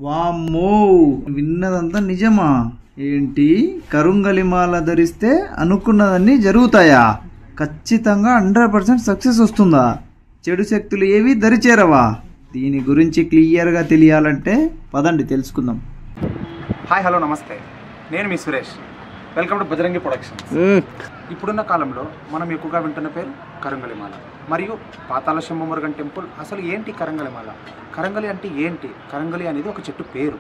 వామ్మో, విన్నదంతా నిజమా? ఏంటి, కరుంగలిమాల ధరిస్తే అనుకున్నదన్నీ జరుగుతాయా? ఖచ్చితంగా 100% సక్సెస్ వస్తుందా? చెడు శక్తులు ఏవి దరిచేరవా? దీని గురించి క్లియర్గా తెలియాలంటే పదండి తెలుసుకుందాం. హాయ్, హలో, నమస్తే. నేను మీ Suresh. Welcome to Bajrangi productions. ఇప్పుడున్న కాలంలో మనం ఎక్కువగా వింటున్న పేరు కరంగలిమాల మరియు పాతాళ శంభుమురుగన్ టెంపుల్. అసలు ఏంటి కరంగలిమాల? కరంగలి అంటే ఏంటి? కరంగలి అనేది ఒక చెట్టు పేరు.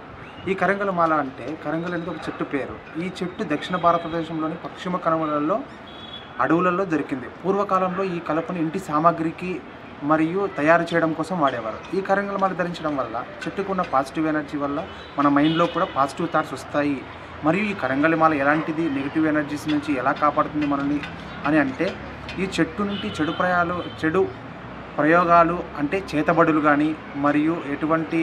ఈ కరంగలిమాల అంటే కరంగలి అనేది ఒక చెట్టు పేరు. ఈ చెట్టు దక్షిణ భారతదేశంలోని పశ్చిమ కనుమలలో అడవులలో దొరికింది. పూర్వకాలంలో ఈ కలపను ఇంటి సామాగ్రికి మరియు తయారు చేయడం కోసం వాడేవారు. ఈ కరంగలిమాల ధరించడం వల్ల చెట్టుకున్న పాజిటివ్ ఎనర్జీ వల్ల మన మైండ్లో కూడా పాజిటివ్ థాట్స్ వస్తాయి. మరియు ఈ కరంగలిమాల ఎలాంటిది, నెగిటివ్ ఎనర్జీస్ నుంచి ఎలా కాపాడుతుంది మనల్ని అని అంటే, ఈ చెట్టు నుండి చెడు ప్రయోగాలు అంటే చేతబడులు కానీ మరియు ఎటువంటి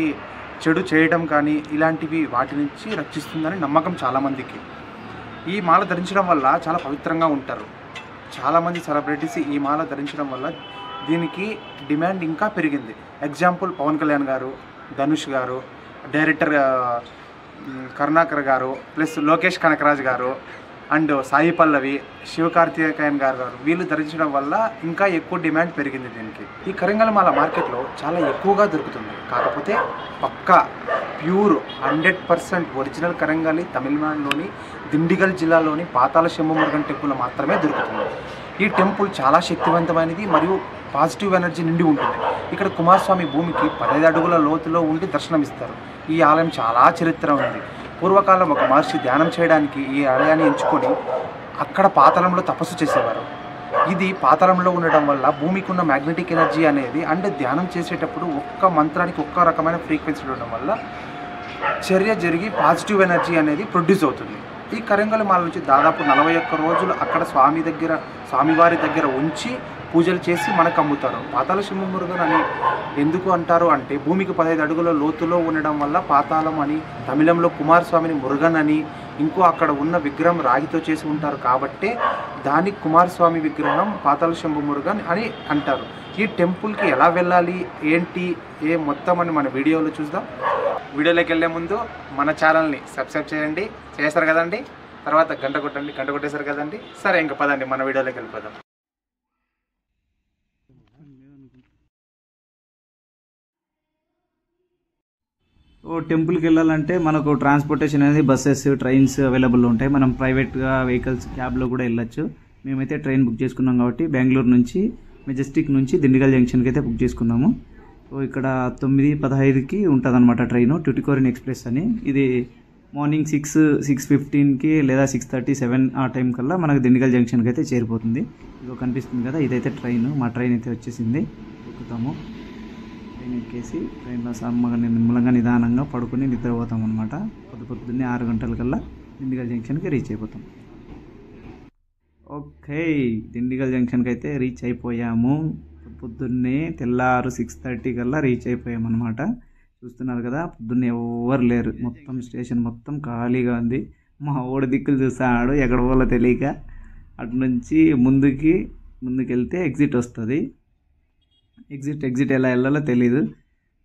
చెడు చేయడం కానీ ఇలాంటివి వాటి నుంచి రక్షిస్తుందని నమ్మకం చాలామందికి. ఈ మాల ధరించడం వల్ల చాలా పవిత్రంగా ఉంటారు. చాలామంది సెలబ్రిటీస్ ఈ మాల ధరించడం వల్ల దీనికి డిమాండ్ ఇంకా పెరిగింది. ఎగ్జాంపుల్ పవన్ కళ్యాణ్ గారు, ధనుష్ గారు, డైరెక్టర్ కరుణాకర్ గారు, ప్లస్ లోకేష్ కనకరాజ్ గారు, అండ్ సాయి పల్లవి, శివకార్తికేయన్ గారు వీళ్ళు ధరించడం వల్ల ఇంకా ఎక్కువ డిమాండ్ పెరిగింది దీనికి. ఈ కరంగలిమాల మార్కెట్లో చాలా ఎక్కువగా దొరుకుతుంది. కాకపోతే పక్కా ప్యూర్ 100% ఒరిజినల్ కరంగలి తమిళనాడులోని దిండిగల్ జిల్లాలోని పాతాళ శంభుమురుగన్ టెంపుల్ మాత్రమే దొరుకుతుంది. ఈ టెంపుల్ చాలా శక్తివంతమైనది మరియు పాజిటివ్ ఎనర్జీ నిండి ఉంటుంది. ఇక్కడ కుమారస్వామి భూమికి 15 అడుగుల లోతులో ఉండి దర్శనమిస్తారు. ఈ ఆలయం చాలా చరిత్ర ఉంది. పూర్వకాలం ఒక మహర్షి ధ్యానం చేయడానికి ఈ ఆలయాన్ని ఎంచుకొని అక్కడ పాతాళంలో తపస్సు చేసేవారు. ఇది పాతాళంలో ఉండడం వల్ల భూమికి ఉన్న మ్యాగ్నెటిక్ ఎనర్జీ అనేది అండ్ ధ్యానం చేసేటప్పుడు ఒక్క మంత్రానికి ఒక్క రకమైన ఫ్రీక్వెన్సీ ఉండడం వల్ల చర్య జరిగి పాజిటివ్ ఎనర్జీ అనేది ప్రొడ్యూస్ అవుతుంది. ఈ కరంగలిమాల నుంచి దాదాపు 41 రోజులు అక్కడ స్వామివారి దగ్గర ఉంచి పూజలు చేసి మనకు అమ్ముతారు. పాతాళ శంభుమురుగన్ అని ఎందుకు అంటారు అంటే, భూమికి 15 అడుగుల లోతులో ఉండడం వల్ల పాతాళం అని, తమిళంలో కుమారస్వామిని మురుగన్ అని, ఇంకో అక్కడ ఉన్న విగ్రహం రాగితో చేసి ఉంటారు కాబట్టి దానికి కుమారస్వామి విగ్రహం పాతాళ శంభుమురుగన్ అని అంటారు. ఈ టెంపుల్కి ఎలా వెళ్ళాలి, ఏంటి, మొత్తం అని మన వీడియోలో చూద్దాం. వీడియోలోకి వెళ్ళే ముందు మన ఛానల్ని సబ్స్క్రైబ్ చేయండి. చేస్తారు కదండి, తర్వాత గంట కొట్టండి. గంట కొట్టేశారు కదండి. సరే, ఇంకా పదండి మన వీడియోలోకి వెళ్ళిపోదాం. టెంపుల్కి వెళ్ళాలంటే మనకు ట్రాన్స్పోర్టేషన్ అనేది బస్సెస్, ట్రైన్స్ అవైలబుల్ ఉంటాయి. మనం ప్రైవేట్గా వెహికల్స్, క్యాబ్లో కూడా వెళ్ళొచ్చు. మేమైతే ట్రైన్ బుక్ చేసుకున్నాం కాబట్టి బెంగళూరు నుంచి మెజెస్టిక్ నుంచి దిండిగల్ జంక్షన్కి అయితే బుక్ చేసుకున్నాము. సో ఇక్కడ 9:15కి ఉంటుంది అనమాట ట్రైను, ట్యూటికోరిన్ ఎక్స్ప్రెస్ అని. ఇది మార్నింగ్ 6:15కి లేదా 6:30, 7 ఆ టైం కల్లా మనకు దిండిగల్ జంక్షన్కి అయితే చేరిపోతుంది. ఇదిగో కనిపిస్తుంది కదా, ఇదైతే ట్రైన్. మా ట్రైన్ అయితే వచ్చేసింది. ఎక్కుతాము. ట్రైన్ ఎక్కేసి ట్రైన్లో సమ్మగా నిమ్మలంగా నిదానంగా పడుకుని నిద్రపోతాం అనమాట. పొద్దున్నే 6 గంటలకల్లా దిండిగల్ జంక్షన్కి రీచ్ అయిపోతాం. ఓకే, దిండిగల్ జంక్షన్కి అయితే రీచ్ అయిపోయాము. పొద్దున్నే తెల్లారు 6:30 కల్లా రీచ్ అయిపోయామన్నమాట. చూస్తున్నారు కదా, పొద్దున్నే ఎవరు లేరు. మొత్తం స్టేషన్ మొత్తం ఖాళీగా ఉంది. మా ఓడి దిక్కులు చూస్తాడు, ఎక్కడ పోలో తెలియక. అటు నుంచి ముందుకెళ్తే ఎగ్జిట్ వస్తుంది. ఎగ్జిట్ ఎలా వెళ్ళాలో తెలీదు.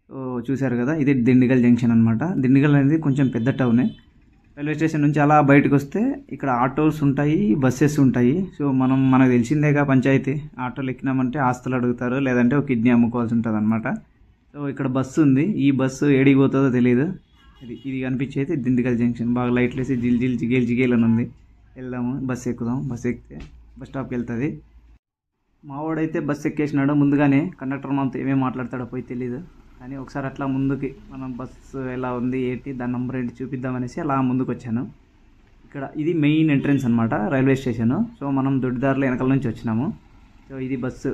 సో చూశారు కదా, ఇది దిండిగల్ జంక్షన్ అనమాట. దిండిగల్ అనేది కొంచెం పెద్ద టౌనే. రైల్వే స్టేషన్ నుంచి అలా బయటకు వస్తే ఇక్కడ ఆటోస్ ఉంటాయి, బస్సెస్ ఉంటాయి. సో మనకు తెలిసిందేగా పంచాయతీ. ఆటోలు ఎక్కినామంటే ఆస్తులు అడుగుతారు, లేదంటే ఒక కిడ్నీ అమ్ముకోవాల్సి ఉంటుంది అనమాట. సో ఇక్కడ బస్సు ఉంది. ఈ బస్సు ఏడికి పోతుందో తెలియదు. ఇది కనిపించేది దిండిగల్ జంక్షన్. బాగా లైట్లు వేసి జిగేల్ అని ఉంది. వెళ్దాము, బస్సు ఎక్కుదాం. బస్సు ఎక్కితే బస్ స్టాప్కి వెళ్తుంది. మావాడైతే బస్సు ఎక్కేసినాడు ముందుగానే. కండక్టర్ మనతో ఏమేమి మాట్లాడతాడో పోయి తెలియదు. కానీ ఒకసారి అట్లా ముందుకి మనం బస్సు ఎలా ఉంది ఏంటి, దాని నెంబర్ ఏంటి చూపిద్దామనేసి అలా ముందుకు వచ్చాను. ఇక్కడ ఇది మెయిన్ ఎంట్రన్స్ అనమాట, రైల్వే స్టేషను. సో మనం దొడ్డిదారులో వెనకాల నుంచి వచ్చినాము. సో ఇది బస్సు,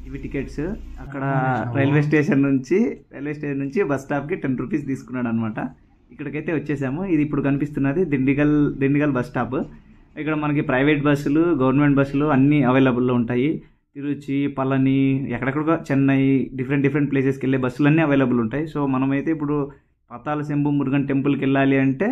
ఇవి టికెట్స్. అక్కడ రైల్వే స్టేషన్ నుంచి బస్ స్టాప్కి 10 రూపీస్ తీసుకున్నాడు అనమాట. ఇక్కడికైతే వచ్చేసాము. ఇది ఇప్పుడు కనిపిస్తున్నది దిండిగల్ బస్ స్టాప్. ఇక్కడ మనకి ప్రైవేట్ బస్సులు, గవర్నమెంట్ బస్సులు అన్నీ అవైలబుల్లో ఉంటాయి. తిరుచి, పళని, ఎక్కడెక్కడికో చెన్నై, డిఫరెంట్ ప్లేసెస్కి వెళ్ళే బస్సులు అన్నీ అవైలబుల్ ఉంటాయి. సో మనమైతే ఇప్పుడు పాతాళ శంభుమురుగన్ టెంపుల్కి వెళ్ళాలి అంటే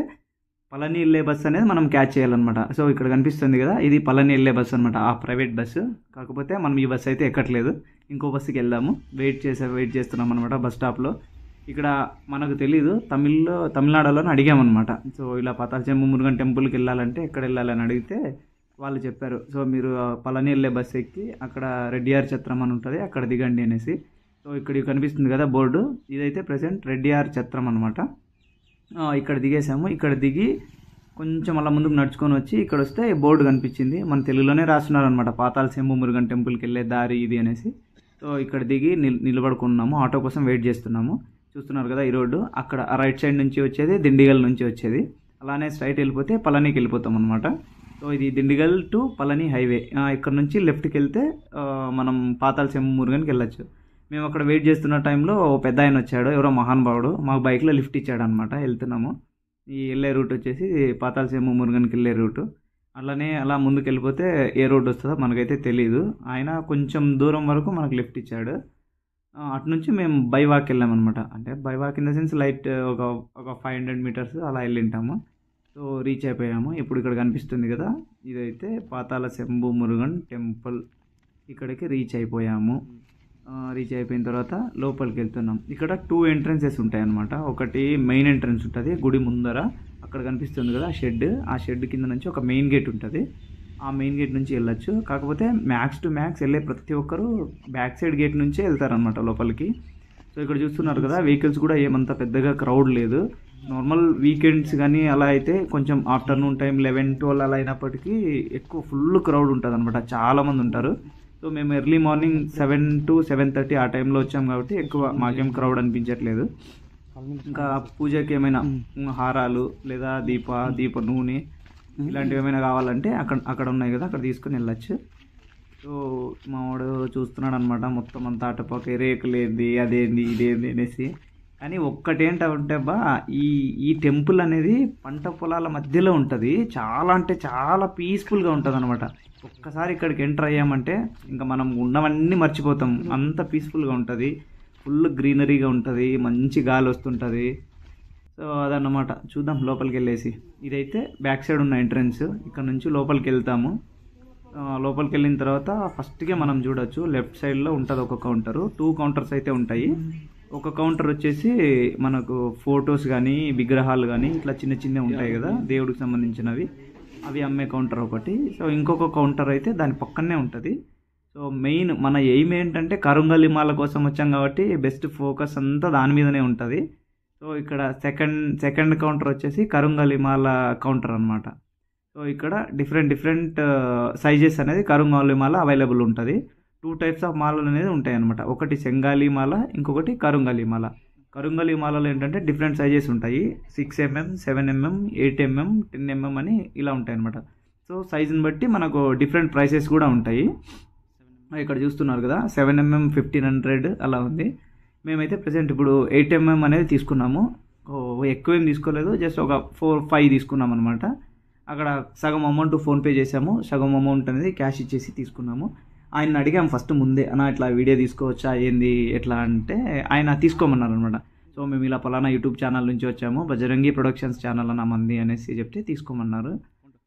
పళని వెళ్ళే బస్సు అనేది మనం క్యాచ్ చేయాలన్నమాట. సో ఇక్కడ కనిపిస్తుంది కదా, ఇది పళని వెళ్ళే బస్సు అనమాట, ఆ ప్రైవేట్ బస్సు. కాకపోతే మనం ఈ బస్సు అయితే ఎక్కట్లేదు, ఇంకో బస్సుకి వెళ్దాము. వెయిట్ చేస్తున్నాం అనమాట బస్ స్టాప్లో. ఇక్కడ మనకు తెలీదు, తమిళనాడులోనే అడిగామన్నమాట. సో ఇలా పాతాళచెంబు మురుగన్ టెంపుల్కి వెళ్ళాలంటే ఎక్కడ వెళ్ళాలని అడిగితే వాళ్ళు చెప్పారు, సో మీరు పళని వెళ్ళే బస్సు ఎక్కి అక్కడ రెడ్డియార్ ఛత్రం అని ఉంటుంది, అక్కడ దిగండి అనేసి. సో ఇక్కడ కనిపిస్తుంది కదా బోర్డు, ఇదైతే ప్రెసెంట్ రెడ్డియార్ ఛత్రం అనమాట. ఇక్కడ దిగేసాము. ఇక్కడ దిగి కొంచెం అలా ముందుకు నడుచుకొని వచ్చి ఇక్కడ వస్తే బోర్డు కనిపించింది. మన తెలుగులోనే రాస్తున్నారు అనమాట, పాతాళచెంబు మురుగన్ టెంపుల్కి వెళ్ళే దారి ఇది అనేసి. సో ఇక్కడ దిగి నిలబడుకున్నాము, ఆటో కోసం వెయిట్ చేస్తున్నాము. చూస్తున్నారు కదా ఈ రోడ్డు, అక్కడ రైట్ సైడ్ నుంచి వచ్చేది దిండిగల్ నుంచి వచ్చేది, అలానే స్ట్రైట్ వెళ్ళిపోతే పళనికి వెళ్ళిపోతాం అనమాట. సో ఇది దిండిగల్ టు పళని హైవే. ఇక్కడ నుంచి లెఫ్ట్కి వెళ్తే మనం పాతాళచెంబు మురుగన్కి వెళ్ళొచ్చు. మేము అక్కడ వెయిట్ చేస్తున్న టైంలో పెద్ద ఆయన వచ్చాడు, ఎవరో మహానుభావుడు, మాకు బైక్లో లిఫ్ట్ ఇచ్చాడు అనమాట. వెళ్తున్నాము. ఈ వెళ్ళే రూట్ వచ్చేసి పాతాళచెంబు మురుగన్కి వెళ్ళే రూటు. అలానే అలా ముందుకు వెళ్ళిపోతే ఏ రోడ్ వస్తుందో మనకైతే తెలియదు. ఆయన కొంచెం దూరం వరకు మనకు లిఫ్ట్ ఇచ్చాడు. అటు నుంచి మేము బై వాక్ వెళ్ళామన్నమాట. అంటే by walk in the sense light ఒక 500 మీటర్స్ అలా వెళ్ళింటాము. సో రీచ్ అయిపోయాము. ఇప్పుడు ఇక్కడ కనిపిస్తుంది కదా, ఇదైతే పాతాళచెంబు మురుగన్ టెంపుల్. ఇక్కడికి రీచ్ అయిపోయాము. రీచ్ అయిపోయిన తర్వాత లోపలికి వెళ్తున్నాం. ఇక్కడ 2 ఎంట్రన్సెస్ ఉంటాయి అన్నమాట. ఒకటి మెయిన్ ఎంట్రన్స్ ఉంటుంది గుడి ముందర, అక్కడ కనిపిస్తుంది కదా ఆ షెడ్ కింద నుంచి ఒక మెయిన్ గేట్ ఉంటుంది. ఆ మెయిన్ గేట్ నుంచి వెళ్ళొచ్చు. కాకపోతే మ్యాక్స్ టు మ్యాక్స్ వెళ్ళే ప్రతి ఒక్కరు బ్యాక్ సైడ్ గేట్ నుంచే వెళ్తారనమాట లోపలికి. సో ఇక్కడ చూస్తున్నారు కదా, వెహికల్స్ కూడా ఏమంత పెద్దగా క్రౌడ్ లేదు. నార్మల్ వీకెండ్స్ కానీ అలా అయితే కొంచెం ఆఫ్టర్నూన్ టైం 11-12 అలా అయినప్పటికీ ఎక్కువ ఫుల్ క్రౌడ్ ఉంటుంది అనమాట, చాలామంది ఉంటారు. సో మేము ఎర్లీ మార్నింగ్ 7 to 7:30 ఆ టైంలో వచ్చాం కాబట్టి ఎక్కువ మాకేం క్రౌడ్ అనిపించట్లేదు. ఇంకా పూజకి ఏమైనా హారాలు లేదా దీప నూనె ఇలాంటివి ఏమైనా కావాలంటే అక్కడ ఉన్నాయి కదా, అక్కడ తీసుకుని వెళ్ళచ్చు. సో మావాడు చూస్తున్నాడు అనమాట, మొత్తం అంతా అటపక్క రేకులేంది అదేంది ఇదేంది అనేసి. కానీ ఒక్కటేంటంటే ఈ టెంపుల్ అనేది పంట పొలాల మధ్యలో ఉంటుంది. చాలా అంటే చాలా పీస్ఫుల్గా ఉంటుంది అనమాట. ఒక్కసారి ఇక్కడికి ఎంటర్ అయ్యామంటే ఇంకా మనం ఉన్నవన్నీ మర్చిపోతాం, అంత పీస్ఫుల్గా ఉంటుంది. ఫుల్ గ్రీనరీగా ఉంటుంది, మంచి గాలి వస్తుంటుంది. సో అదన్నమాట. చూద్దాం లోపలికి వెళ్ళేసి. ఇదైతే బ్యాక్ సైడ్ ఉన్న ఎంట్రన్స్. ఇక్కడ నుంచి లోపలికి వెళ్తాము. లోపలికి వెళ్ళిన తర్వాత ఫస్ట్గా మనం చూడొచ్చు, లెఫ్ట్ సైడ్లో ఉంటుంది ఒక కౌంటరు. 2 కౌంటర్స్ అయితే ఉంటాయి. ఒక కౌంటర్ వచ్చేసి మనకు ఫొటోస్ కానీ విగ్రహాలు కానీ ఇట్లా చిన్న చిన్నవి ఉంటాయి కదా దేవుడికి సంబంధించినవి, అవి అమ్మే కౌంటర్ ఒకటి. సో ఇంకొక కౌంటర్ అయితే దాని పక్కనే ఉంటుంది. సో మెయిన్ మన ఎయిమ్ ఏంటంటే కరుంగలి మాల కోసం వచ్చాం కాబట్టి బెస్ట్ ఫోకస్ అంతా దాని మీదనే ఉంటుంది. సో ఇక్కడ సెకండ్ కౌంటర్ వచ్చేసి కరుంగలి మాల కౌంటర్ అనమాట. సో ఇక్కడ డిఫరెంట్ సైజెస్ అనేది కరుంగలి మాల అవైలబుల్ ఉంటుంది. 2 టైప్స్ ఆఫ్ మాలలు అనేది ఉంటాయి అనమాట. ఒకటి సెంగాలి మాల, ఇంకొకటి కరుంగలి మాల. కరుంగలి మాలలో ఏంటంటే డిఫరెంట్ సైజెస్ ఉంటాయి. 6mm, 7mm, 8mm, 10mm అని ఇలా ఉంటాయి అనమాట. సో సైజుని బట్టి మనకు డిఫరెంట్ ప్రైసెస్ కూడా ఉంటాయి. ఇక్కడ చూస్తున్నారు కదా 7mm 1500 అలా ఉంది. మేమైతే ప్రజెంట్ ఇప్పుడు 8mm అనేది తీసుకున్నాము. ఎక్కువ ఏం తీసుకోలేదు, జస్ట్ ఒక 4-5 తీసుకున్నాం అనమాట. అక్కడ సగం అమౌంట్ ఫోన్పే చేసాము, సగం అమౌంట్ అనేది క్యాష్ ఇచ్చేసి తీసుకున్నాము. ఆయన అడిగాము ఫస్ట్ ముందే, అన్న ఇట్లా వీడియో తీసుకోవచ్చా ఏంది ఎట్లా అంటే ఆయన తీసుకోమన్నారు అనమాట. సో మేము ఇలా పలానా యూట్యూబ్ ఛానల్ నుంచి వచ్చాము, బజరంగి ప్రొడక్షన్స్ ఛానల్ అన్న మంది అనేసి చెప్తే తీసుకోమన్నారు.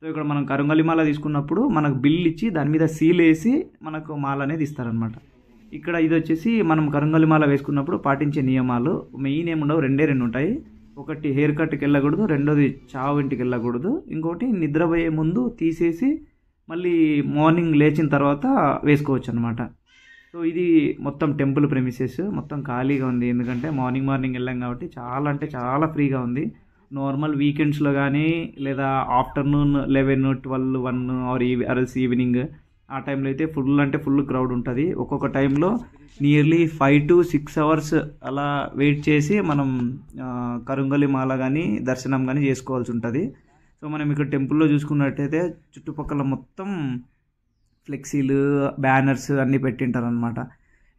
సో ఇక్కడ మనం కరుంగలి మాల తీసుకున్నప్పుడు మనకు బిల్ ఇచ్చి దాని మీద సీల్ వేసి మనకు మాల అనేది ఇస్తారనమాట. ఇక్కడ ఇది వచ్చేసి మనం కరుంగలి మాల వేసుకున్నప్పుడు పాటించే నియమాలు మెయిన్ ఏముండవు, 2 ఉంటాయి. ఒకటి హెయిర్ కట్కి వెళ్ళకూడదు, రెండోది చావు ఇంటికి వెళ్ళకూడదు, ఇంకోటి నిద్రపోయే ముందు తీసేసి మళ్ళీ మార్నింగ్ లేచిన తర్వాత వేసుకోవచ్చు అనమాట. సో ఇది మొత్తం టెంపుల్ ప్రెమిసెస్ మొత్తం ఖాళీగా ఉంది, ఎందుకంటే మార్నింగ్ వెళ్ళాం కాబట్టి చాలా అంటే చాలా ఫ్రీగా ఉంది. నార్మల్ వీకెండ్స్లో కానీ లేదా ఆఫ్టర్నూన్ 11, 12, 1 ఆర్ ఈవినింగ్ ఆ టైంలో అయితే ఫుల్ అంటే ఫుల్ క్రౌడ్ ఉంటుంది. ఒక్కొక్క టైంలో నియర్లీ 5 to 6 hours అలా వెయిట్ చేసి మనం కరుంగలి మాల కానీ దర్శనం కానీ చేసుకోవాల్సి ఉంటుంది. సో మనం ఇక్కడ టెంపుల్లో చూసుకున్నట్టయితే చుట్టుపక్కల మొత్తం ఫ్లెక్సీలు బ్యానర్స్ అన్నీ పెట్టింటారు అనమాట.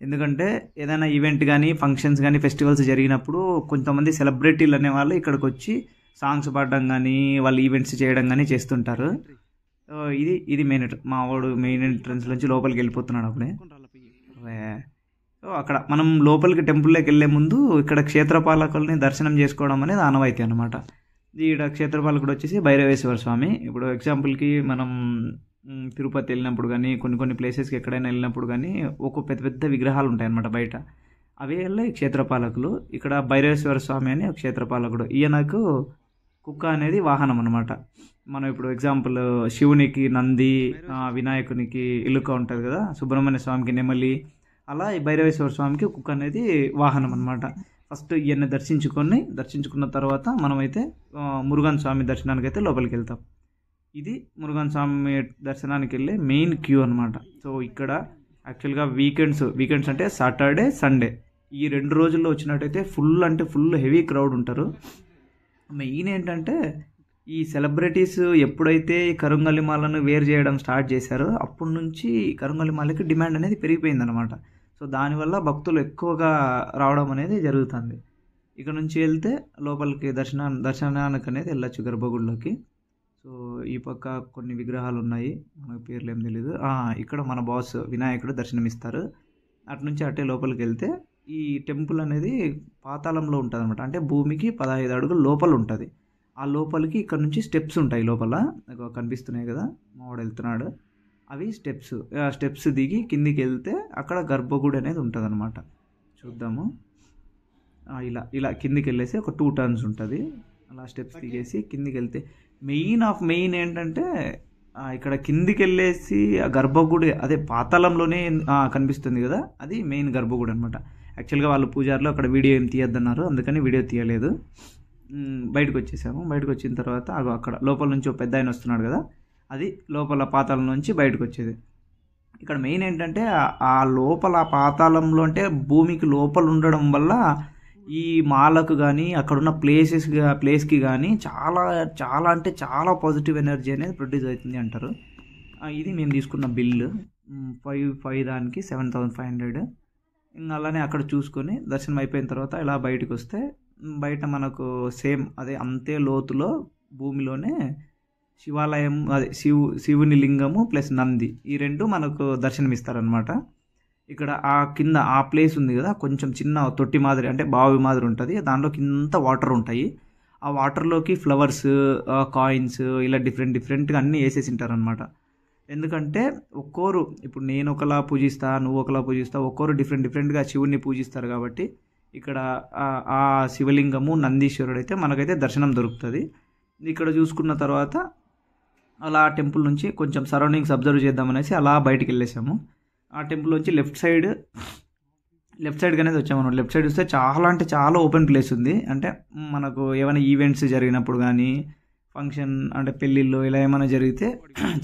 ఎందుకంటే ఏదైనా ఈవెంట్ కానీ ఫంక్షన్స్ కానీ ఫెస్టివల్స్ జరిగినప్పుడు కొంతమంది సెలబ్రిటీలు అనేవాళ్ళు ఇక్కడికి వచ్చి సాంగ్స్ పాడడం కానీ వాళ్ళు ఈవెంట్స్ చేయడం కానీ చేస్తుంటారు. ఇది మా వాడు మెయిన్ ఎంట్రన్స్ నుంచి లోపలికి వెళ్ళిపోతున్నాడు అప్పుడే. సో అక్కడ మనం లోపలికి టెంపుల్లోకి వెళ్ళే ముందు ఇక్కడ క్షేత్రపాలకుల్ని దర్శనం చేసుకోవడం అనేది ఆనవాయితీ అనమాట. ఈడ క్షేత్రపాలకుడు వచ్చేసి భైరవేశ్వర స్వామి. ఇప్పుడు ఎగ్జాంపుల్కి మనం తిరుపతి వెళ్ళినప్పుడు కానీ కొన్ని ప్లేసెస్కి ఎక్కడైనా వెళ్ళినప్పుడు కానీ పెద్ద విగ్రహాలు ఉంటాయి అన్నమాట బయట. అవే ఈ క్షేత్రపాలకులు. ఇక్కడ భైరవేశ్వర స్వామి అని ఒక క్షేత్రపాలకుడు. ఈయనకు కుక్క అనేది వాహనం అనమాట. మనం ఇప్పుడు ఎగ్జాంపుల్ శివునికి నంది, వినాయకునికి ఎలుక ఉంటుంది కదా, సుబ్రహ్మణ్య స్వామికి నెమలి, అలా ఈ భైరవేశ్వర స్వామికి కుక్క అనేది వాహనం అనమాట. ఫస్ట్ ఈయన్ని దర్శించుకున్న తర్వాత మనమైతే మురుగన్ స్వామి దర్శనానికి అయితే లోపలికి వెళ్తాం. ఇది మురుగన్ స్వామి దర్శనానికి వెళ్ళే మెయిన్ క్యూ అనమాట. సో ఇక్కడ యాక్చువల్గా వీకెండ్స్ అంటే సాటర్డే సండే ఈ 2 రోజుల్లో వచ్చినట్టయితే ఫుల్ హెవీ క్రౌడ్ ఉంటారు. మెయిన్ ఏంటంటే ఈ సెలబ్రిటీస్ ఎప్పుడైతే ఈ కరుంగలి మాలను వేర్ చేయడం స్టార్ట్ చేశారో అప్పటి నుంచి కరుంగలి మాలకి డిమాండ్ అనేది పెరిగిపోయిందనమాట. సో దానివల్ల భక్తులు ఎక్కువగా రావడం అనేది జరుగుతుంది. ఇక్కడ నుంచి వెళ్తే లోపలికి దర్శనానికి అనేది వెళ్ళచ్చు గర్భగుడిలోకి. సో ఈ పక్క కొన్ని విగ్రహాలు ఉన్నాయి, మనకు పేర్లు ఏం తెలీదు. ఇక్కడ మన బాస్ వినాయకుడు దర్శనమిస్తారు. అటు నుంచి అట్టే లోపలికి వెళ్తే ఈ టెంపుల్ అనేది పాతాళంలో ఉంటుంది అనమాట. అంటే భూమికి 15 అడుగులు లోపల ఉంటుంది. ఆ లోపలికి ఇక్కడ నుంచి స్టెప్స్ ఉంటాయి. లోపల కనిపిస్తున్నాయి కదా, మావాడు వెళ్తున్నాడు, అవి స్టెప్స్ దిగి కిందికి వెళ్తే అక్కడ గర్భగుడి అనేది ఉంటుంది అనమాట. చూద్దాము. ఇలా కిందికి వెళ్ళేసి ఒక 2 టర్న్స్ ఉంటుంది. అలా స్టెప్స్ దిగేసి కిందికి వెళ్తే మెయిన్ ఏంటంటే ఇక్కడ కిందికి వెళ్ళేసి ఆ గర్భగుడి అదే పాతాళంలోనే కనిపిస్తుంది కదా, అది మెయిన్ గర్భగుడి అనమాట. యాక్చువల్గా వాళ్ళు పూజారులు అక్కడ వీడియో ఏం తీయద్దన్నారు, అందుకని వీడియో తీయలేదు. బయటకు వచ్చేసాము. బయటకు వచ్చిన తర్వాత అక్కడ లోపల నుంచి ఒక పెద్ద ఆయన వస్తున్నాడు కదా, అది లోపల పాతాళం నుంచి బయటకు వచ్చేది. ఇక్కడ మెయిన్ ఏంటంటే ఆ లోపల పాతాళంలో అంటే భూమికి లోపల ఉండడం వల్ల ఈ మాలకు కానీ అక్కడున్న ప్లేస్కి కానీ చాలా చాలా అంటే చాలా పాజిటివ్ ఎనర్జీ అనేది ప్రొడ్యూస్ అవుతుంది అంటారు. ఇది మేము తీసుకున్న బిల్లు 5 దానికి 7,500. ఇంకా అలానే అక్కడ చూసుకొని దర్శనం అయిపోయిన తర్వాత ఇలా బయటకు వస్తే బయట మనకు సేమ్ అదే అంతే లోతులో భూమిలోనే శివాలయం, అదే శివుని లింగము ప్లస్ నంది, ఈ 2 మనకు దర్శనమిస్తారనమాట. ఇక్కడ ఆ కింద ఆ ప్లేస్ ఉంది కదా, కొంచెం చిన్న తొట్టి మాదిరి అంటే బావి మాదిరి ఉంటుంది. దాంట్లో కింద వాటర్ ఉంటాయి. ఆ వాటర్లోకి ఫ్లవర్స్, కాయిన్స్ ఇలా డిఫరెంట్గా అన్నీ వేసేసి ఉంటారనమాట. ఎందుకంటే ఒక్కోరు ఇప్పుడు నేను ఒకలా పూజిస్తా, నువ్వు ఒకలా పూజిస్తా, ఒక్కోరు డిఫరెంట్గా శివుణ్ణి పూజిస్తారు. కాబట్టి ఇక్కడ ఆ శివలింగము నందీశ్వరుడు అయితే మనకైతే దర్శనం దొరుకుతుంది. ఇక్కడ చూసుకున్న తర్వాత అలా టెంపుల్ నుంచి కొంచెం సరౌండింగ్స్ అబ్జర్వ్ చేద్దామనేసి అలా బయటికి వెళ్ళేసాము. ఆ టెంపుల్ నుంచి లెఫ్ట్ సైడ్ అనేది వచ్చామన్నమాట. లెఫ్ట్ సైడ్ వస్తే చాలా అంటే చాలా ఓపెన్ ప్లేస్ ఉంది. అంటే మనకు ఏమైనా ఈవెంట్స్ జరిగినప్పుడు కానీ ఫంక్షన్ అంటే పెళ్ళిళ్ళు ఇలా ఏమైనా జరిగితే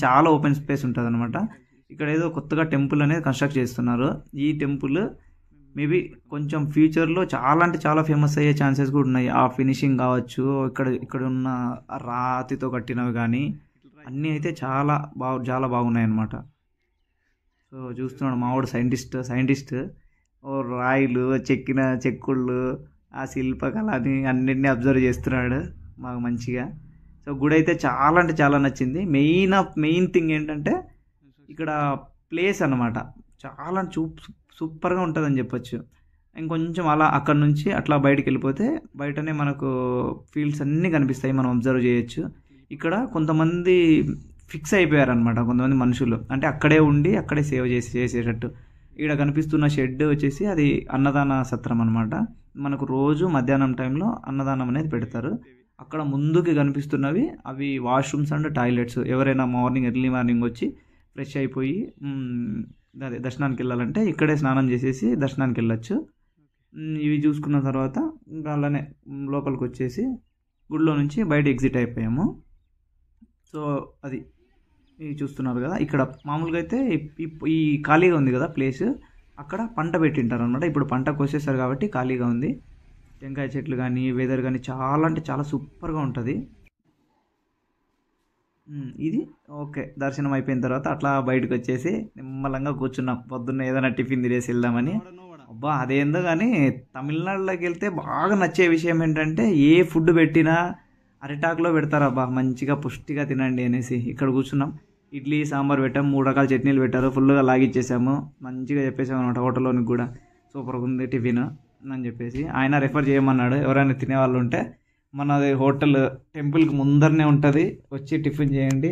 చాలా ఓపెన్ స్పేస్ ఉంటుంది అనమాట. ఇక్కడ ఏదో కొత్తగా టెంపుల్ అనేది కన్స్ట్రక్ట్ చేస్తున్నారు. ఈ టెంపుల్ మేబీ కొంచెం ఫ్యూచర్లో చాలా అంటే చాలా ఫేమస్ అయ్యే ఛాన్సెస్ కూడా ఉన్నాయి. ఆ ఫినిషింగ్ కావచ్చు, ఇక్కడ ఉన్న రాతితో కట్టినవి కానీ అన్నీ అయితే చాలా బాగున్నాయి అన్నమాట. సో చూస్తున్నాడు మావాడు సైంటిస్ట్ ఓ రాయిలు చెక్కిన చెక్కుళ్ళు ఆ శిల్పకళని అన్నింటినీ అబ్జర్వ్ చేస్తున్నాడు మాకు మంచిగా. సో గుడి అయితే చాలా అంటే చాలా నచ్చింది. మెయిన్ థింగ్ ఏంటంటే ఇక్కడ ప్లేస్ అన్నమాట, చాలా సూపర్గా ఉంటుందని చెప్పొచ్చు. ఇంకొంచెం అలా అక్కడ నుంచి అట్లా బయటికి వెళ్ళిపోతే బయటనే మనకు ఫీల్డ్స్ అన్నీ కనిపిస్తాయి, మనం అబ్జర్వ్ చేయొచ్చు. ఇక్కడ కొంతమంది ఫిక్స్ అయిపోయారనమాట, కొంతమంది మనుషులు అంటే అక్కడే ఉండి అక్కడే సేవ చేసేటట్టు. ఇక్కడ కనిపిస్తున్న షెడ్ వచ్చేసి అది అన్నదాన సత్రం అనమాట. మనకు రోజు మధ్యాహ్నం టైంలో అన్నదానం అనేది పెడతారు. అక్కడ ముందుకి కనిపిస్తున్నవి అవి వాష్రూమ్స్ అండ్ టాయిలెట్స్. ఎవరైనా ఎర్లీ మార్నింగ్ వచ్చి ఫ్రెష్ అయిపోయి అదే దర్శనానికి వెళ్ళాలంటే ఇక్కడే స్నానం చేసేసి దర్శనానికి వెళ్ళచ్చు. ఇవి చూసుకున్న తర్వాత ఇంకా అలానే లోపలికి వచ్చేసి గుడిలో నుంచి బయట ఎగ్జిట్ అయిపోయాము. సో అది ఇవి చూస్తున్నారు కదా, ఇక్కడ మామూలుగా అయితే ఈ ఖాళీగా ఉంది కదా ప్లేస్, అక్కడ పంట పెట్టింటారు అనమాట. ఇప్పుడు పంట కోసేస్తారు కాబట్టి ఖాళీగా ఉంది. టెంకాయ చెట్లు కానీ వెదర్ కానీ చాలా అంటే చాలా సూపర్గా ఉంటుంది. ఇది ఓకే. దర్శనం అయిపోయిన తర్వాత అట్లా బయటకు వచ్చేసి నిమ్మలంగా కూర్చున్నాం. పొద్దున్న ఏదైనా టిఫిన్ తినేసి వెళ్దామని. అబ్బా అదేందో కానీ తమిళనాడులోకి వెళ్తే బాగా నచ్చే విషయం ఏంటంటే ఏ ఫుడ్ పెట్టినా అరిటాకులో పెడతారు. అబ్బా మంచిగా పుష్టిగా తినండి అనేసి ఇక్కడ కూర్చున్నాం. ఇడ్లీ సాంబార్ పెట్టాము, 3 రకాల చట్నీలు పెట్టారు, ఫుల్గా లాగిచ్చేసాము. మంచిగా చెప్పేసాము అనమాట హోటల్లోనికి కూడా, సూపర్గా ఉంది టిఫిన్ అని చెప్పేసి. ఆయన రెఫర్ చేయమన్నాడు, ఎవరైనా తినేవాళ్ళు ఉంటే మనది హోటల్ టెంపుల్కి ముందరనే ఉంటుంది, వచ్చి టిఫిన్ చేయండి,